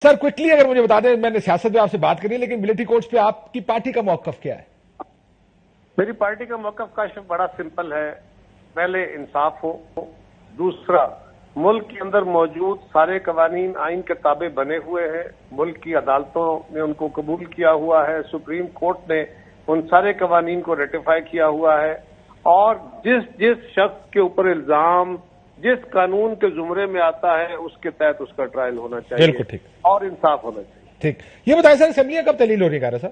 Sir quickly अगर मुझे बता दें, मैंने सियासत में आपसे बात करी लेकिन मिलिट्री कोर्ट्स पे आपकी पार्टी का मौकफ क्या है? मेरी पार्टी का मौकफ काशिफ बड़ा सिंपल है। पहले इंसाफ हो, दूसरा मुल्क के अंदर मौजूद सारे कवानीन आइन के ताबे बने हुए हैं, मुल्क की अदालतों ने उनको कबूल किया हुआ है, सुप्रीम कोर्ट ने उन सारे कवानीन को रेटिफाई किया हुआ है, और जिस शख्स के ऊपर इल्जाम जिस कानून के जुमरे में आता है उसके तहत उसका ट्रायल होना चाहिए। बिल्कुल ठीक। और इंसाफ होना चाहिए। ठीक। ये बताएं सर, असेंबलियां कब तहलील हो रही है सर?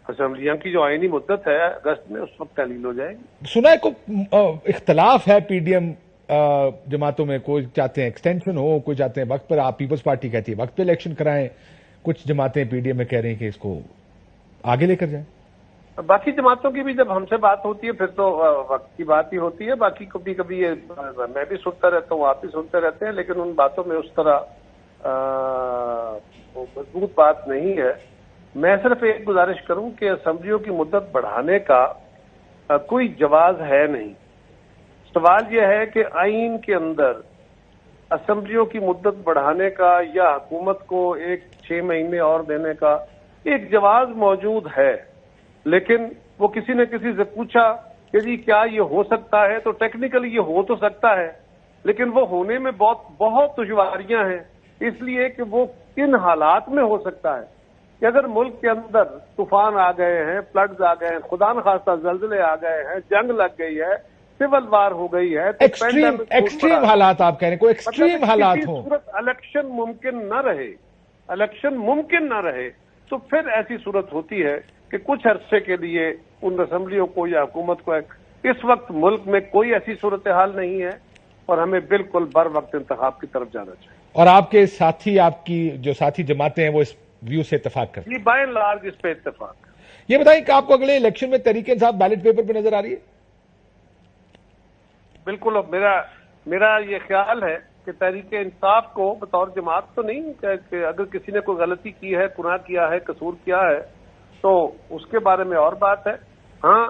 असेंबलियां की जो आईनी मुद्दत है अगस्त में, उस वक्त तहलील हो जाएगी। सुना है को इख्तलाफ है पीडीएम जमातों में, कोई चाहते हैं एक्सटेंशन हो, कोई चाहते हैं वक्त पर, आप पीपल्स पार्टी कहती है वक्त पे इलेक्शन कराएं, कुछ जमातें पीडीएम में कह रही हैं कि इसको आगे लेकर जाएं। बाकी जमातों की भी जब हमसे बात होती है फिर तो वक्त की बात ही होती है। बाकी कभी कभी ये मैं भी सुनता रहता हूँ, आप भी सुनते रहते हैं, लेकिन उन बातों में उस तरह मजबूत बात नहीं है। मैं सिर्फ एक गुजारिश करूं कि असेंबलियों की मुद्दत बढ़ाने का कोई जवाज है नहीं। सवाल यह है कि आइन के अंदर असेंबलियों की मुद्दत बढ़ाने का या हुकूमत को 6 महीने और देने का एक जवाज मौजूद है, लेकिन वो किसी ने किसी से पूछा कि जी क्या ये हो सकता है, तो टेक्निकली ये हो तो सकता है, लेकिन वो होने में बहुत दुश्वारियां हैं, इसलिए कि वो किन हालात में हो सकता है कि अगर मुल्क के अंदर तूफान आ गए हैं, फ्लड्स आ गए हैं, खुदा न खास्ता जल्जले आ गए हैं, जंग लग गई है, सिविल वार हो गई है, तो एक्सट्रीम हालात आप कह रहे हैं, कोई एक्सट्रीम हालात हो, इलेक्शन मुमकिन न रहे, तो फिर ऐसी सूरत होती है कि कुछ अरसे के लिए उन असेंबलियों को या हुकूमत को, इस वक्त मुल्क में कोई ऐसी सूरत हाल नहीं है और हमें बिल्कुल बर वक्त इंतखाब की तरफ जाना चाहिए। और आपके साथी, आपकी जो साथी जमातें हैं वो इस व्यू से इत्तेफाक करते हैं? बाय एंड लार्ज इस पे इत्तेफाक। ये बताएं कि आपको अगले इलेक्शन में तहरीक इंसाफ बैलेट पेपर पे नजर आ रही है? बिल्कुल। अब मेरा ये ख्याल है कि तहरीक इंसाफ को बतौर जमात तो नहीं, कि अगर किसी ने कोई गलती की है, गुनाह किया है, कसूर किया है, तो उसके बारे में और बात है। हाँ,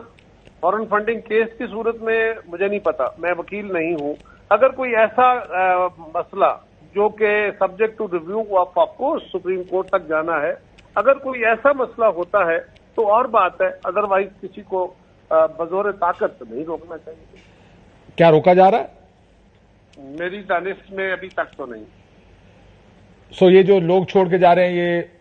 फॉरेन फंडिंग केस की सूरत में मुझे नहीं पता, मैं वकील नहीं हूं। अगर कोई ऐसा मसला जो कि subject to review of course Supreme Court तक जाना है, अगर कोई ऐसा मसला होता है तो और बात है, अदरवाइज किसी को बजोर ताकत नहीं रोकना चाहिए। क्या रोका जा रहा है? मेरी दानिश में अभी तक तो नहीं। सो ये जो लोग छोड़ के जा रहे हैं, ये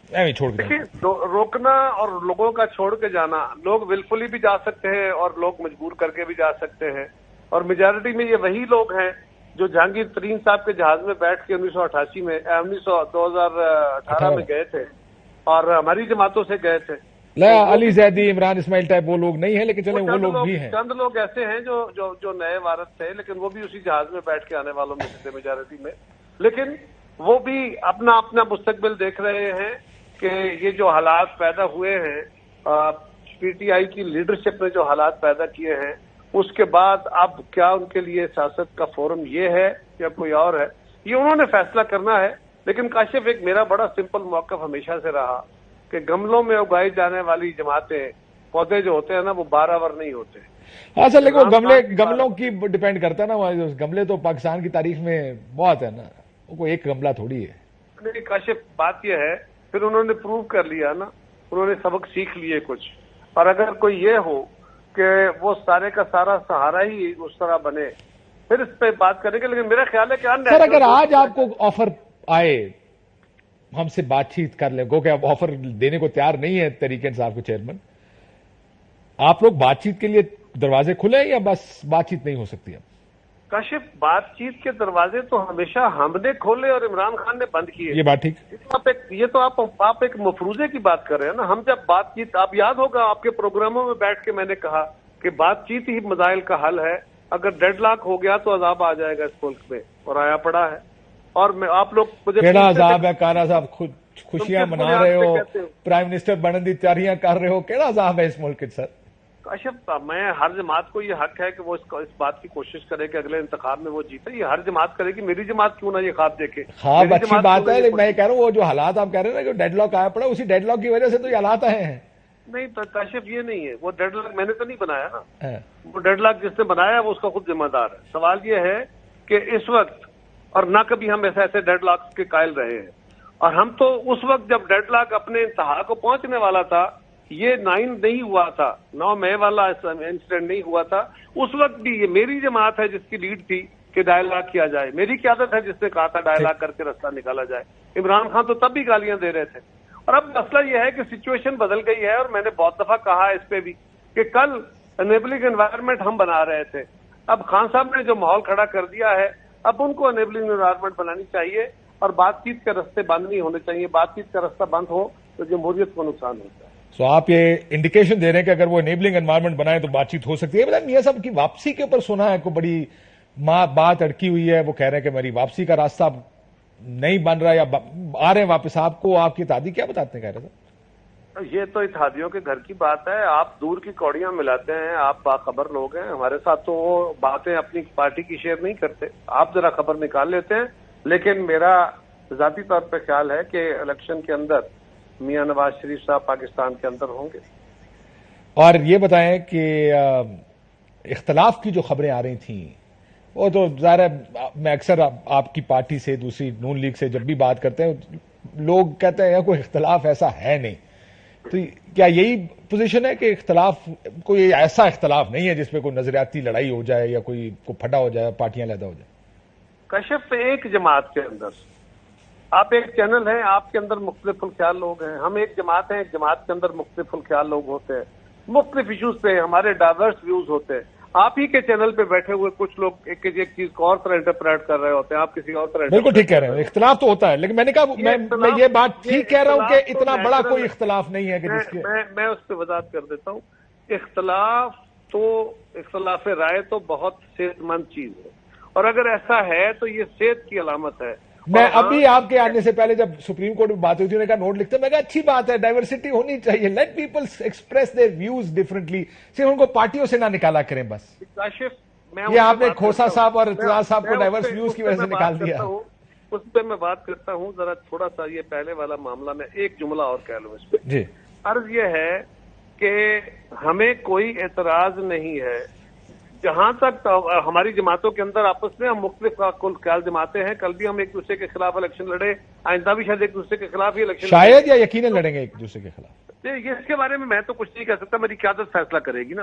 नहीं छोड़ के, देखिए रोकना और लोगों का छोड़ के जाना, लोग विलफुली भी जा सकते हैं और लोग मजबूर करके भी जा सकते हैं, और मेजॉरिटी में ये वही लोग हैं जो जहांगीर तरीन साहब के जहाज में बैठ के 1988 में 2018 में गए थे और हमारी जमातों से गए थे। अली जैदी, इमरान इस्माइल टाइप वो लोग नहीं है, लेकिन चले वो लोग भी हैं। चंद लोग ऐसे हैं जो नए वारस थे, लेकिन वो भी उसी जहाज में बैठ के आने वालों में थे मेजॉरिटी में। लेकिन वो भी अपना अपना मुस्तकबिल देख रहे हैं कि ये जो हालात पैदा हुए हैं, पीटीआई की लीडरशिप ने जो हालात पैदा किए हैं, उसके बाद अब क्या उनके लिए सियासत का फोरम ये है या कोई और है, ये उन्होंने फैसला करना है। लेकिन काशिफ, एक मेरा बड़ा सिंपल मौकफ हमेशा से रहा कि गमलों में उगाई जाने वाली जमातें, पौधे जो होते हैं ना, वो बारावर नहीं होते। हाँ सर, लेकिन गमलों की डिपेंड करता है ना, गमले तो पाकिस्तान की तारीख में बहुत है ना, वो कोई एक गमला थोड़ी है। नहीं काशिफ, बात यह है, फिर उन्होंने प्रूव कर लिया ना, उन्होंने सबक सीख लिए कुछ। और अगर कोई ये हो कि वो सारे का सारा सहारा ही उस तरह बने, फिर इस पे बात करेंगे। लेकिन मेरा ख्याल है कि सर अगर आज आपको ऑफर आए, हमसे बातचीत कर ले, गो कि आप ऑफर देने को तैयार नहीं है तहरीक इंसाफ को चेयरमैन, आप लोग बातचीत के लिए दरवाजे खुले या बस बातचीत नहीं हो सकती है? काशिफ, बातचीत के दरवाजे तो हमेशा हमने खोले और इमरान खान ने बंद किए। ये बात ठीक। ये तो आप एक मफरूजे की बात कर रहे हैं ना। हम जब बातचीत, आप याद होगा आपके प्रोग्रामों में बैठ के मैंने कहा कि बातचीत ही मसाइल का हल है, अगर डेडलॉक हो गया तो अजाब आ जाएगा इस मुल्क में, और आया पड़ा है। और मैं आप लोग मुझे केड़ा अजाब है कारा साहब, खुशियां मना रहे हो, प्राइम मिनिस्टर बनने की तैयारियां कर रहे हो, केड़ा अजाब है इस मुल्क के? सर काशिफ, मैं हर जमात को ये हक है कि वो इस बात की कोशिश करे कि अगले इंतखाब में वो जीते। ये हर जमात करेगी, मेरी जमात क्यों ना ये ख्वाब देखे। ख्वाब अच्छी बात है, लेकिन मैं कह रहा हूँ वो जो हालात आप कह रहे हैं ना, जो डेडलॉक आया पड़ा, उसी डेडलॉक की वजह से तो ये हालात आए हैं। नहीं तो काशिफ, ये नहीं है, वो डेडलॉक मैंने तो नहीं बनाया ना, वो डेडलॉक जिसने बनाया वो उसका खुद जिम्मेदार है। सवाल ये है कि इस वक्त اور نہ کبھی ہم ایسے ڈیڈ لاکس کے قائل رہے ہیں. اور ہم تو اس وقت جب ڈیڈ لاک اپنے انتہا کو پہنچنے والا تھا، یہ 9 نہیں ہوا تھا، 9 مئی والا انسیڈنٹ نہیں ہوا تھا، اس وقت بھی یہ میری جماعت ہے جس کی لیڈ تھی کہ ڈائلاگ کیا جائے، میری قیادت ہے جس نے کہا تھا ڈائلاگ کر کے رستہ نکالا جائے. عمران خان تو تب بھی گالیاں دے رہے تھے. اور اب مسئلہ یہ ہے کہ سچویشن بدل گئی ہے، اور میں نے بہت دفعہ کہا اس پہ بھی کہ کل انیبلنگ انوائرمنٹ ہم بنا رہے تھے، اب خان صاحب نے جو ماحول کھڑا کر دیا ہے، اب ان کو انیبلنگ انوائرمنٹ بنانی چاہیے اور بات چیت کے رستے بند نہیں ہونے چاہیے. بات چیت کا رستہ بند ہو تو جمہوریت کو نقصان ہوتا ہے. سو آپ یہ انڈیکیشن دے رہے ہیں کہ اگر وہ انیبلنگ انوائرمنٹ بنائے تو بات چیت ہو سکتی ہے. میاں صاحب کی واپسی کے اوپر سنا ہے کوئی بڑی بات اڑکی ہوئی ہے، وہ کہہ رہے ہیں کہ میری واپسی کا راستہ نہیں بن رہا یا آ رہے ہیں واپس. آپ کو آپ کی اتحادی کیا بتاتے ہیں کہہ رہے تھے؟ یہ تو اتحادیوں کے گھر کی بات ہے، آپ دور کی کوڑیاں ملاتے ہیں، آپ باخبر لوگ ہیں. ہمارے ساتھ تو وہ باتیں اپنی پارٹی کی شیئر نہیں کرتے، آپ ذرا خبر نکال لیتے ہیں. لیکن میرا ذاتی طور پہ خیال ہے کہ الیکشن کے اندر میاں نواز شریف صاحب پاکستان کے اندر ہوں گے. اور یہ بتائیں کہ اختلاف کی جو خبریں آ رہی تھیں، وہ تو ظاہر ہے میں اکثر آپ کی پارٹی سے دوسری نون لیگ سے جب بھی بات کرتے ہیں لوگ کہتے ہیں کوئی اختلاف ایسا ہے نہیں، تو کیا یہی پوزیشن ہے کہ اختلاف کوئی ایسا اختلاف نہیں ہے جس پہ کوئی نظریاتی لڑائی ہو جائے یا کوئی پھٹا ہو جائے، پارٹیاں علیحدہ ہو جائیں؟ کشف ایک جماعت کے اندر، آپ ایک چینل ہیں، آپ کے اندر مختلف الخیال لوگ ہیں، ہم ایک جماعت ہیں، ایک جماعت کے اندر مختلف الخیال لوگ ہوتے ہیں، مختلف ایشوز پہ ہمارے ڈائیورس ویوز ہوتے ہیں. آپ ہی کے چینل پہ بیٹھے ہوئے کچھ لوگ ایک چیز کو اور طرح انٹرپریٹ کر رہے ہوتے ہیں، آپ کسی اور طرح. بالکل ٹھیک کہہ رہے ہیں، اختلاف تو ہوتا ہے، لیکن میں نے کہا میں یہ بات ٹھیک کہہ رہا ہوں کہ اتنا بڑا کوئی اختلاف نہیں ہے کہ جس کے میں اس پہ وضاحت کر دیتا ہوں. اختلاف رائے تو بہت صحت مند چیز ہے، اور اگر ایسا ہے تو یہ صحت کی علامت ہے. میں ابھی آپ کے آنے سے پہلے جب سپریم کورٹ میں بات ہوئی تھی انہوں نے کہا نوٹ لکھتے، میں کہا اچھی بات ہے، ڈائیورسٹی ہونی چاہیے، let people express their views differently, صرف ان کو پارٹیوں سے نہ نکالا کریں بس. یہ آپ نے کھوسا صاحب اور ارتضی صاحب کو ڈائیورس ویوز کی وجہ سے نکال دیا. اس پہ میں بات کرتا ہوں، ذرا تھوڑا سا یہ پہلے والا معاملہ میں ایک جملہ اور کہہ لوں اس پہ. جی، عرض یہ ہے کہ ہمیں کوئی اعتراض نہیں ہے، جہاں تک ہماری جماعتوں کے اندر آپس میں ہم مختلف خیال جماعتیں ہیں، کل بھی ہم ایک دوسرے کے خلاف الیکشن لڑے، آئندہ بھی شاید ایک دوسرے کے خلاف ہی الیکشن شاید یا یقیناً لڑیں گے ایک دوسرے کے خلاف. اس کے بارے میں تو کچھ نہیں کہہ سکتا، میری قیادت فیصلہ کرے گی نا.